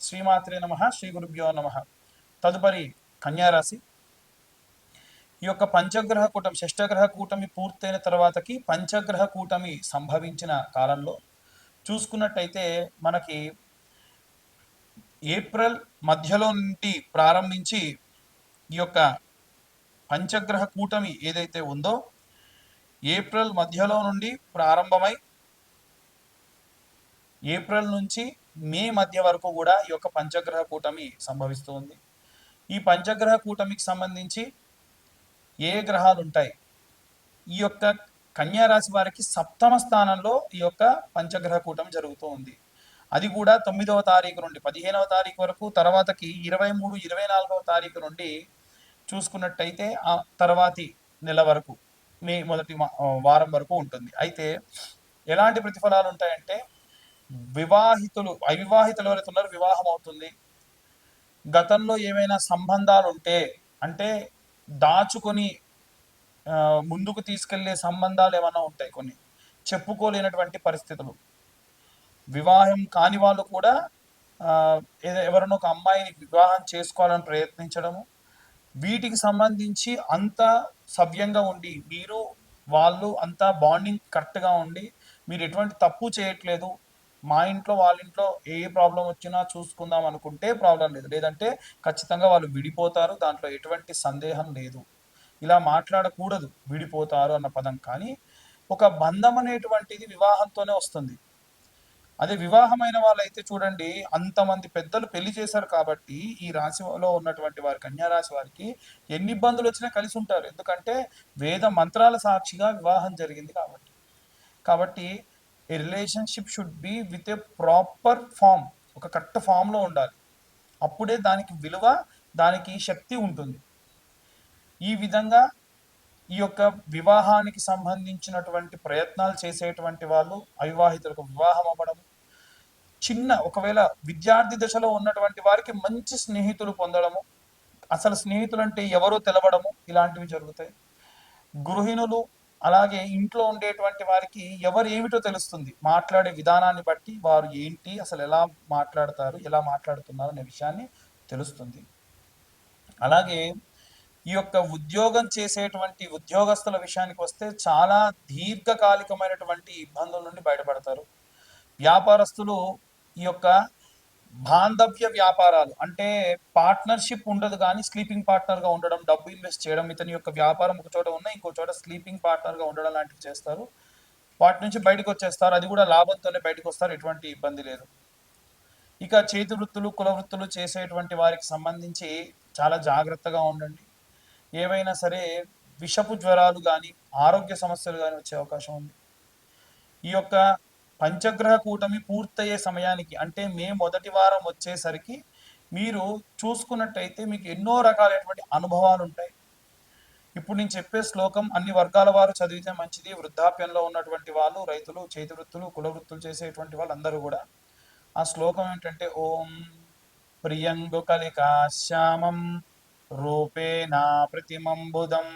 శ్రీమాత్రే నమ, శ్రీ గురుభ్యో నమ. తదుపరి కన్యారాశి. ఈ యొక్క పంచగ్రహ కూటమి, షష్టగ్రహ కూటమి పూర్తయిన తర్వాతకి పంచగ్రహ కూటమి సంభవించిన కాలంలో చూసుకున్నట్టయితే మనకి ఏప్రిల్ మధ్యలో నుండి ప్రారంభించి ఈ యొక్క పంచగ్రహ కూటమి ఏదైతే ఉందో ఏప్రిల్ మధ్యలో నుండి ప్రారంభమై ఏప్రిల్ నుంచి మే మధ్య వరకు కూడా ఈ యొక్క పంచగ్రహ కూటమి సంభవిస్తుంది. ఈ పంచగ్రహ కూటమికి సంబంధించి ఏ గ్రహాలు ఉంటాయి? ఈ యొక్క కన్యా రాశి వారికి సప్తమ స్థానంలో ఈ యొక్క పంచగ్రహ కూటమి జరుగుతూ ఉంది. అది కూడా 9వ తారీఖు నుండి 15వ తారీఖు వరకు, తర్వాతకి 23, 24వ తారీఖు నుండి చూసుకున్నట్టయితే ఆ తర్వాతి నెల వరకు, మే మొదటి వారం వరకు ఉంటుంది. అయితే ఎలాంటి ప్రతిఫలాలు ఉంటాయంటే, అవివాహితులు ఎవరైతే ఉన్నారో వివాహం అవుతుంది. గతంలో ఏమైనా సంబంధాలు ఉంటే, అంటే దాచుకొని ముందుకు తీసుకెళ్లే సంబంధాలు ఏమైనా ఉంటాయి, కొన్ని చెప్పుకోలేనటువంటి పరిస్థితులు. వివాహం కాని వాళ్ళు కూడా ఎవరైనా ఒక అమ్మాయిని వివాహం చేసుకోవాలని ప్రయత్నించడము, వీటికి సంబంధించి అంతా సవ్యంగా ఉండి, మీరు వాళ్ళు అంతా బాండింగ్ కరెక్ట్గా ఉండి, మీరు ఎటువంటి తప్పు చేయట్లేదు, మా ఇంట్లో వాళ్ళ ఇంట్లో ఏ ప్రాబ్లం వచ్చినా చూసుకుందాం అనుకుంటే ప్రాబ్లం లేదు, లేదంటే ఖచ్చితంగా వాళ్ళు విడిపోతారు, దాంట్లో ఎటువంటి సందేహం లేదు. ఇలా మాట్లాడకూడదు విడిపోతారు అన్న పదం. కానీ ఒక బంధం అనేటువంటిది వివాహంతోనే వస్తుంది. అదే వివాహమైన వాళ్ళైతే చూడండి, అంతమంది పెద్దలు పెళ్లి చేశారు కాబట్టి ఈ రాశిలో ఉన్నటువంటి వారి, కన్యా రాశి వారికి ఎన్ని ఇబ్బందులు వచ్చినా కలిసి ఉంటారు. ఎందుకంటే వేద మంత్రాల సాక్షిగా వివాహం జరిగింది కాబట్టి. కాబట్టి a relationship should be with a proper form, ఒక కరెక్ట్ ఫామ్లో ఉండాలి. అప్పుడే దానికి విలువ, దానికి శక్తి ఉంటుంది. ఈ విధంగా ఈ యొక్క వివాహానికి సంబంధించినటువంటి ప్రయత్నాలు చేసేటువంటి వాళ్ళు, అవివాహితులకు వివాహం అవ్వడం, ఒకవేళ విద్యార్థి దశలో ఉన్నటువంటి వారికి మంచి స్నేహితులు పొందడము, అసలు స్నేహితులు అంటే ఎవరో తెలవడము, ఇలాంటివి జరుగుతాయి. గృహిణులు అలాగే ఇంట్లో ఉండేటువంటి వారికి ఎవరు ఏమిటో తెలుస్తుంది, మాట్లాడే విధానాన్ని బట్టి వారు ఏంటి, అసలు ఎలా మాట్లాడతారు, ఎలా మాట్లాడుతున్నారు అనే విషయాన్ని తెలుస్తుంది. అలాగే ఈ యొక్క ఉద్యోగం చేసేటువంటి ఉద్యోగస్తుల విషయానికి వస్తే చాలా దీర్ఘకాలికమైనటువంటి ఇబ్బందుల నుండి బయటపడతారు. వ్యాపారస్తులు ఈ యొక్క బాంధవ్య వ్యాపారాలు, అంటే పార్ట్నర్షిప్ ఉండదు కానీ స్లీపింగ్ పార్ట్నర్గా ఉండడం, డబ్బు ఇన్వెస్ట్ చేయడం, ఇతని యొక్క వ్యాపారం ఒక చోట ఉన్న ఇంకో చోట స్లీపింగ్ పార్ట్నర్గా ఉండడం లాంటివి చేస్తారు. వాటి నుంచి బయటకు వచ్చేస్తారు, అది కూడా లాభంతోనే బయటకు వస్తారు, ఎటువంటి ఇబ్బంది లేదు. ఇక చేతి వృత్తులు, కుల వృత్తులు చేసేటువంటి వారికి సంబంధించి చాలా జాగ్రత్తగా ఉండండి. ఏవైనా సరే విషపు జ్వరాలు కానీ, ఆరోగ్య సమస్యలు కానీ వచ్చే అవకాశం ఉంది. ఈ యొక్క పంచగ్రహ కూటమి పూర్తయ్యే సమయానికి, అంటే మే మొదటి వారం వచ్చేసరికి మీరు చూసుకున్నట్టయితే మీకు ఎన్నో రకాలైనటువంటి అనుభవాలు ఉంటాయి. ఇప్పుడు నేను చెప్పే శ్లోకం అన్ని వర్గాల వారు చదివితే మంచిది. వృద్ధాప్యంలో ఉన్నటువంటి వాళ్ళు, రైతులు, చేతి వృత్తులు, కుల వృత్తులు చేసేటువంటి వాళ్ళందరూ కూడా. ఆ శ్లోకం ఏంటంటే, ఓం ప్రియంగు కలికా శ్యామం రూపేణా ప్రతిమంబుదం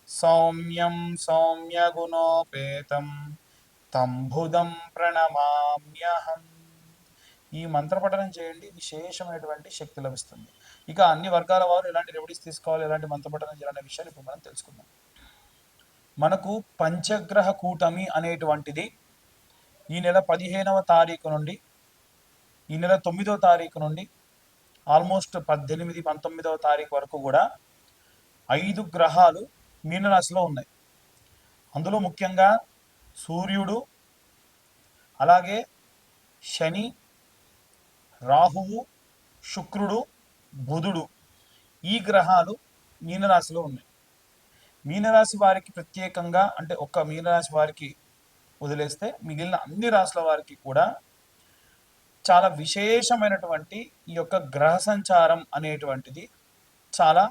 సౌమ్యం సౌమ్య గుణోపేతం తంబుదం ప్రణమామ్యహం. ఈ మంత్రపఠనం చేయండి, విశేషమైనటువంటి శక్తి లభిస్తుంది. ఇక అన్ని వర్గాల వారు ఎలాంటి రెమెడీస్ తీసుకోవాలి, ఎలాంటి మంత్రపఠనం చేయాలనే విషయాన్ని ఇప్పుడు మనం తెలుసుకుందాం. మనకు పంచగ్రహ కూటమి అనేటువంటిది ఈ నెల 15వ తారీఖు నుండి ఈ నెల 9వ తారీఖు నుండి ఆల్మోస్ట్ 18, 19వ తారీఖు వరకు కూడా 5 గ్రహాలు మీనరాశిలో ఉన్నాయి. అందులో ముఖ్యంగా సూర్యుడు, అలాగే శని, రాహువు, శుక్రుడు, బుధుడు, ఈ గ్రహాలు మీనరాశిలో ఉన్నాయి. మీనరాశి వారికి ప్రత్యేకంగా, అంటే ఒక్క మీనరాశి వారికి వదిలేస్తే మిగిలిన అన్ని రాశుల వారికి కూడా చాలా విశేషమైనటువంటి ఈ యొక్క గ్రహ సంచారం అనేటువంటిది చాలా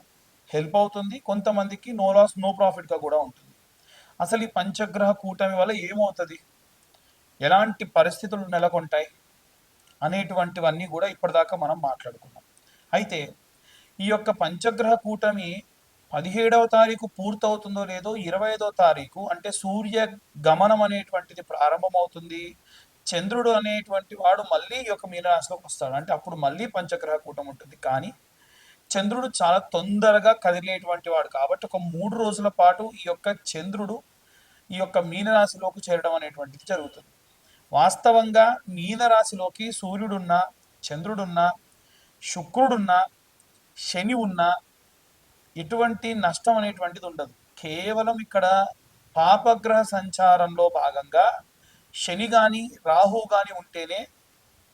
హెల్ప్ అవుతుంది. కొంతమందికి నో లాస్ నో ప్రాఫిట్గా కూడా ఉంటుంది. అసలు ఈ పంచగ్రహ కూటమి వల్ల ఏమవుతుంది, ఎలాంటి పరిస్థితులు నెలకొంటాయి అనేటువంటివన్నీ కూడా ఇప్పటిదాకా మనం మాట్లాడుకున్నాం. అయితే ఈ యొక్క పంచగ్రహ కూటమి 17వ తారీఖు పూర్తవుతుందో లేదో 25వ తారీఖు, అంటే సూర్య గమనం అనేటువంటిది ప్రారంభమవుతుంది. చంద్రుడు అనేటువంటి వాడు మళ్ళీ ఈ యొక్క మీనరాశిలోకి వస్తాడు. అంటే అప్పుడు మళ్ళీ పంచగ్రహ కూటం ఉంటుంది. కానీ చంద్రుడు చాలా తొందరగా కదిలేటువంటి వాడు కాబట్టి ఒక 3 రోజుల పాటు ఈ యొక్క చంద్రుడు ఈ యొక్క మీనరాశిలోకి చేరడం అనేటువంటిది జరుగుతుంది. వాస్తవంగా మీనరాశిలోకి సూర్యుడున్నా, చంద్రుడున్నా, శుక్రుడున్నా, శని ఉన్నా ఎటువంటి నష్టం అనేటువంటిది ఉండదు. కేవలం ఇక్కడ పాపగ్రహ సంచారంలో భాగంగా శని కానీ రాహు కానీ ఉంటేనే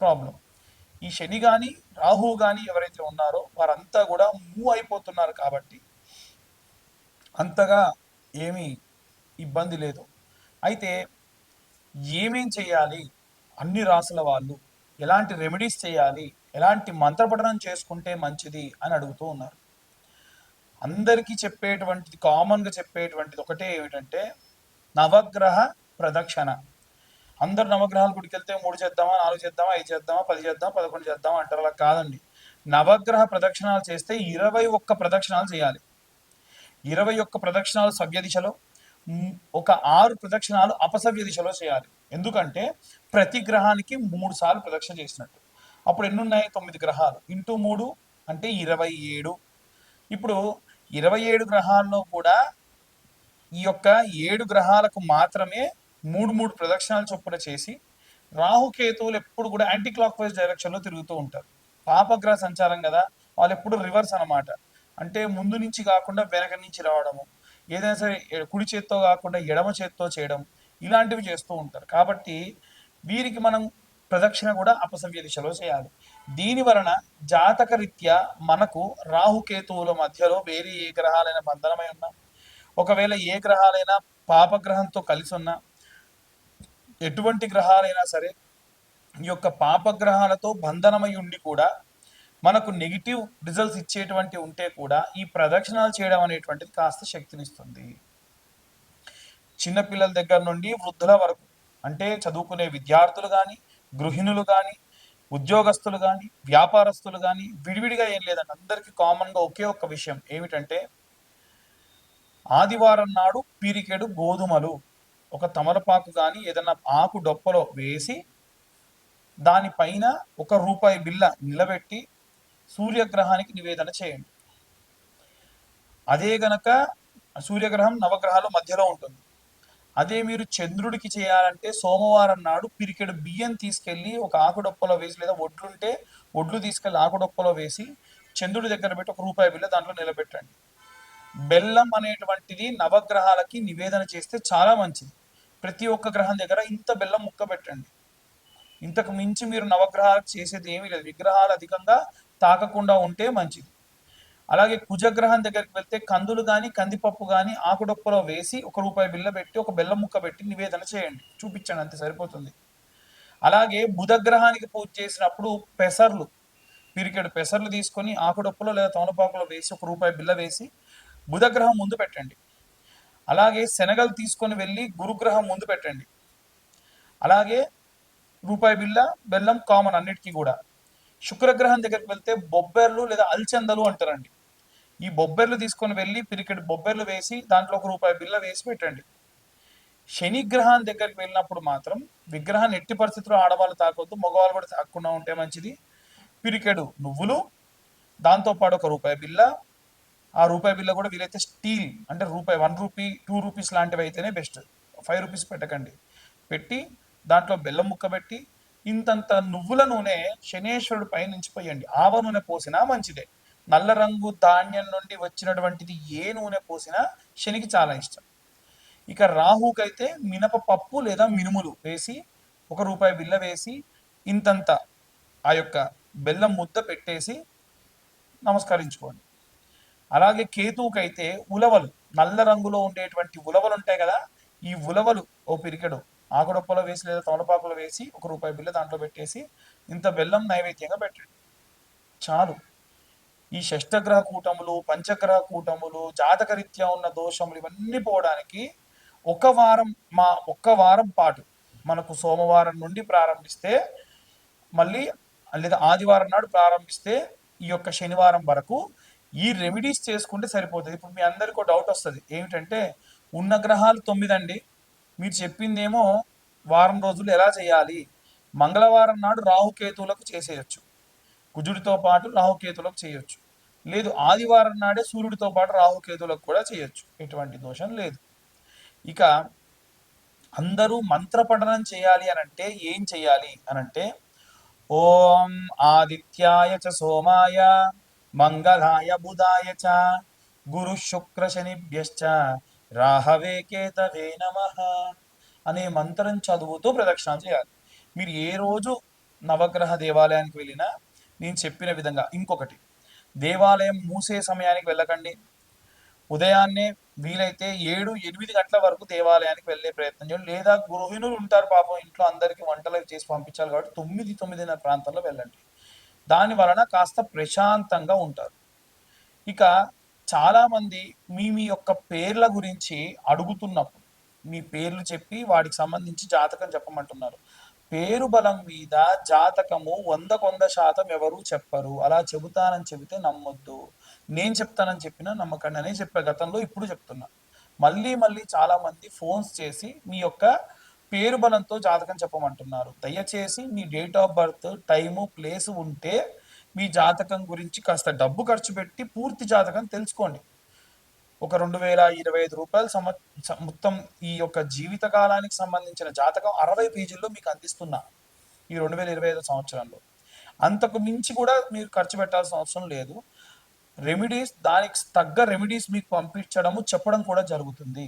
ప్రాబ్లం. ఈ శని కానీ రాహు కానీ ఎవరైతే ఉన్నారో వారంతా కూడా మూవ్ అయిపోతున్నారు కాబట్టి అంతగా ఏమీ ఇబ్బంది లేదు. అయితే ఏమేం చేయాలి, అన్ని రాసుల వాళ్ళు ఎలాంటి రెమెడీస్ చేయాలి, ఎలాంటి మంత్రపఠనం చేసుకుంటే మంచిది అని అడుగుతూ ఉన్నారు. అందరికీ చెప్పేటువంటిది, కామన్గా చెప్పేటువంటిది ఒకటే ఏమిటంటే నవగ్రహ ప్రదక్షిణ. అందరు నవగ్రహాల గుడికి వెళ్తే 3 చేద్దామా, 4 చేద్దామా, 5 చేద్దామా, 10 చేద్దామా, 11 చేద్దామా అంటారు. అలా కాదండి. నవగ్రహ ప్రదక్షిణాలు చేస్తే 21 ప్రదక్షిణాలు చేయాలి. 21 ప్రదక్షిణాలు సవ్య దిశలో, ఒక 6 ప్రదక్షిణాలు అపసవ్య దిశలో చేయాలి. ఎందుకంటే ప్రతి గ్రహానికి 3 సార్లు ప్రదక్షిణ చేసినట్టు. అప్పుడు ఎన్ని ఉన్నాయి? 9 గ్రహాలు ఇంటూ 3 అంటే 27. ఇప్పుడు 27 గ్రహాల్లో కూడా ఈ యొక్క 7 గ్రహాలకు మాత్రమే 3 ప్రదక్షిణాలు చొప్పున చేసి, రాహుకేతువులు ఎప్పుడు కూడా యాంటీ క్లాక్ వైజ్ డైరెక్షన్లో తిరుగుతూ ఉంటారు. పాపగ్రహ సంచారం కదా, వాళ్ళు ఎప్పుడు రివర్స్ అనమాట. అంటే ముందు నుంచి కాకుండా వెనక నుంచి రావడము, ఏదైనా సరే కుడి చేత్తో కాకుండా ఎడమ చేత్తో చేయడం, ఇలాంటివి చేస్తూ ఉంటారు. కాబట్టి వీరికి మనం ప్రదక్షిణ కూడా అపసవ్య దిశలో చేయాలి. దీని వలన జాతక రీత్యా మనకు రాహుకేతువుల మధ్యలో వేరే ఏ గ్రహాలైన బంధనమై ఉన్నా, ఒకవేళ ఏ గ్రహాలైనా పాపగ్రహంతో కలిసి ఉన్నా, ఎటువంటి గ్రహాలైనా సరే ఈ యొక్క పాపగ్రహాలతో బంధనమై ఉండి కూడా మనకు నెగిటివ్ రిజల్ట్స్ ఇచ్చేటువంటి ఉంటే కూడా ఈ ప్రదక్షిణాలు చేయడం అనేటువంటిది కాస్త శక్తినిస్తుంది. చిన్నపిల్లల దగ్గర నుండి వృద్ధుల వరకు, అంటే చదువుకునే విద్యార్థులు కానీ, గృహిణులు కానీ, ఉద్యోగస్తులు కానీ, వ్యాపారస్తులు కానీ, విడివిడిగా ఏం లేదండి, అందరికీ కామన్గా ఒకే ఒక్క విషయం ఏమిటంటే ఆదివారం నాడు పీరికెడు గోధుమలు ఒక తమలపాకు కానీ ఏదైనా ఆకు డొప్పలో వేసి దానిపైన ₹1 బిల్ల నిలబెట్టి సూర్యగ్రహానికి నివేదన చేయండి. అదే గనక సూర్యగ్రహం నవగ్రహాల మధ్యలో ఉంటుంది. అదే మీరు చంద్రుడికి చేయాలంటే సోమవారం నాడు పిరికెడు బియ్యం తీసుకెళ్ళి ఒక ఆకుడొప్పలో వేసి, లేదా ఒడ్లుంటే ఒడ్లు తీసుకెళ్ళి ఆకుడొప్పలో వేసి చంద్రుడి దగ్గర పెట్టి ₹1 బిల్ల దాంట్లో నిలబెట్టండి. బెల్లం అనేటువంటిది నవగ్రహాలకి నివేదన చేస్తే చాలా మంచిది. ప్రతి ఒక్క గ్రహం దగ్గర ఇంత బెల్లం ముక్క పెట్టండి. ఇంతకు మించి మీరు నవగ్రహాలకు చేసేది ఏమీ లేదు. విగ్రహాలు అధికంగా తాకకుండా ఉంటే మంచిది. అలాగే కుజగ్రహం దగ్గరికి వెళ్తే కందులు కానీ, కందిపప్పు కానీ ఆకుడొప్పలో వేసి ₹1 బిల్ల పెట్టి ఒక బెల్లం ముక్క పెట్టి నివేదన చేయండి, చూపించండి, అంతే సరిపోతుంది. అలాగే బుధగ్రహానికి పూజ చేసినప్పుడు పెసర్లు, పిరికెడు పెసర్లు తీసుకొని ఆకుడొప్పలో లేదా తమలపాకులో వేసి ₹1 బిల్ల వేసి బుధగ్రహం ముందు పెట్టండి. అలాగే శనగలు తీసుకొని వెళ్ళి గురుగ్రహం ముందు పెట్టండి. అలాగే ₹1 బిల్ల, బెల్లం కామన్ అన్నిటికీ కూడా. శుక్రగ్రహం దగ్గరికి వెళ్తే బొబ్బెర్లు లేదా అల్చందలు అంటారండి. ఈ బొబ్బెర్లు తీసుకొని వెళ్ళి పిరికెడు బొబ్బెర్లు వేసి దాంట్లో ₹1 బిల్ల వేసి పెట్టండి. శని గ్రహం దగ్గరికి వెళ్ళినప్పుడు మాత్రం విగ్రహాన్ని ఎట్టి పరిస్థితుల్లో ఆడవాళ్ళు తాకొద్దు, మగవాళ్ళు కూడా తాకుండా ఉంటే మంచిది. పిరికెడు నువ్వులు, దాంతోపాటు ₹1 బిల్ల, ఆ ₹1 బిల్ల కూడా వీలైతే స్టీల్, అంటే ₹1, ₹2 లాంటివి అయితేనే బెస్ట్. ₹5 పెట్టకండి. పెట్టి దాంట్లో బెల్లం ముక్క పెట్టి ఇంతంత నువ్వుల నూనె శనేశ్వరుడు పైనుంచి పోయండి. ఆవ నూనె పోసినా మంచిదే. నల్ల రంగు ధాన్యం నుండి వచ్చినటువంటిది ఏ నూనె పోసినా శనికి చాలా ఇష్టం. ఇక రాహుకైతే మినపపప్పు లేదా మినుములు వేసి ₹1 బిల్ల వేసి ఇంతంత ఆ యొక్క బెల్లం ముద్ద పెట్టేసి నమస్కరించుకోండి. అలాగే కేతువుకైతే ఉలవలు, నల్ల రంగులో ఉండేటువంటి ఉలవలు ఉంటాయి కదా, ఈ ఉలవలు ఓ పిరికెడు ఆకుడొప్పలో వేసి లేదా తమలపాకులో వేసి ₹1 బిల్ల దాంట్లో పెట్టేసి ఇంత బెల్లం నైవేద్యంగా పెట్టండి, చాలు. ఈ షష్టగ్రహ కూటములు, పంచగ్రహ కూటములు, జాతకరీత్యా ఉన్న దోషములు ఇవన్నీ పోవడానికి ఒక్క వారం పాటు మనకు సోమవారం నుండి ప్రారంభిస్తే మళ్ళీ, లేదా ఆదివారం నాడు ప్రారంభిస్తే ఈ యొక్క శనివారం వరకు ఈ రెమెడీస్ చేసుకుంటే సరిపోతుంది. ఇప్పుడు మీ అందరికీ ఒక డౌట్ వస్తుంది, ఏమిటంటే ఉన్న గ్రహాలు 9 అండి, మీరు చెప్పిందేమో వారం రోజులు ఎలా చేయాలి, మంగళవారం నాడు రాహుకేతువులకు చేసేయచ్చు. కుజుడితో పాటు రాహుకేతువులకు చేయొచ్చు. లేదు ఆదివారం నాడే సూర్యుడితో పాటు రాహుకేతువులకు కూడా చేయొచ్చు. ఎటువంటి దోషం లేదు. ఇక అందరూ మంత్ర పఠనం చేయాలి అనంటే ఏం చేయాలి అనంటే ఓం ఆదిత్యాయ చ సోమాయ మంగళాయ బుధాయ చ గురు శుక్ర శనిభ్యశ్చ రాహవే కేతవే నమః అనే మంత్రం చదువుతూ ప్రదక్షిణ చేయాలి. మీరు ఏ రోజు నవగ్రహ దేవాలయానికి వెళ్ళినా నేను చెప్పిన విధంగా ఇంకొకటి, దేవాలయం మూసే సమయానికి వెళ్ళకండి. ఉదయాన్నే వీలైతే 7-8 గంటల వరకు దేవాలయానికి వెళ్ళే ప్రయత్నం చేయండి. లేదా గృహిణులు ఉంటారు పాపం ఇంట్లో అందరికీ వంటలు చేసి పంపించాలి కాబట్టి 9-9:30 ప్రాంతంలో వెళ్ళండి. దాని వలన కాస్త ప్రశాంతంగా ఉంటారు. ఇక చాలామంది మీ మీ యొక్క పేర్ల గురించి అడుగుతున్నప్పుడు మీ పేర్లు చెప్పి వాటికి సంబంధించి జాతకం చెప్పమంటున్నారు. పేరు బలం మీద జాతకము 100% ఎవరు చెప్పరు. అలా చెబుతానని చెబితే నమ్మొద్దు. నేను చెప్తానని చెప్పినా నమ్మకండి అనే చెప్పా గతంలో, ఇప్పుడు చెప్తున్నా. మళ్ళీ మళ్ళీ చాలామంది ఫోన్స్ చేసి మీ యొక్క పేరు బలంతో జాతకం చెప్పమంటున్నారు. దయచేసి మీ date of birth, time, place ఉంటే మీ జాతకం గురించి కాస్త డబ్బు ఖర్చు పెట్టి పూర్తి జాతకం తెలుసుకోండి. ఒక 2025 రూపాయలు మొత్తం ఈ యొక్క జీవిత కాలానికి సంబంధించిన జాతకం 60 పేజీల్లో మీకు అందిస్తున్నా ఈ 2025 సంవత్సరంలో. అంతకు మించి కూడా మీరు ఖర్చు పెట్టాల్సిన అవసరం లేదు. రెమెడీస్, దానికి తగ్గ రెమెడీస్ మీకు పంపించడము చెప్పడం కూడా జరుగుతుంది.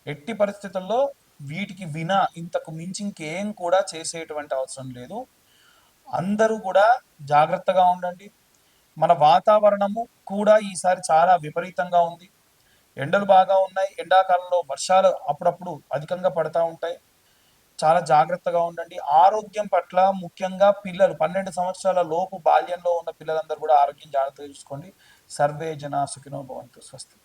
ఎట్టి పరిస్థితుల్లో వీటికి వినా ఇంతకు మించి ఇంకేం కూడా చేసేటువంటి అవసరం లేదు. అందరూ కూడా జాగ్రత్తగా ఉండండి. మన వాతావరణము కూడా ఈసారి చాలా విపరీతంగా ఉంది. ఎండలు బాగా ఉన్నాయి. ఎండాకాలంలో వర్షాలు అప్పుడప్పుడు అధికంగా పడతా ఉంటాయి. చాలా జాగ్రత్తగా ఉండండి. ఆరోగ్యం పట్ల ముఖ్యంగా పిల్లలు 12 సంవత్సరాల లోపు బాల్యంలో ఉన్న పిల్లలందరూ కూడా ఆరోగ్యం జాగ్రత్తగా చూసుకోండి. సర్వే జనా సుఖినో భవంతు. స్వస్తి.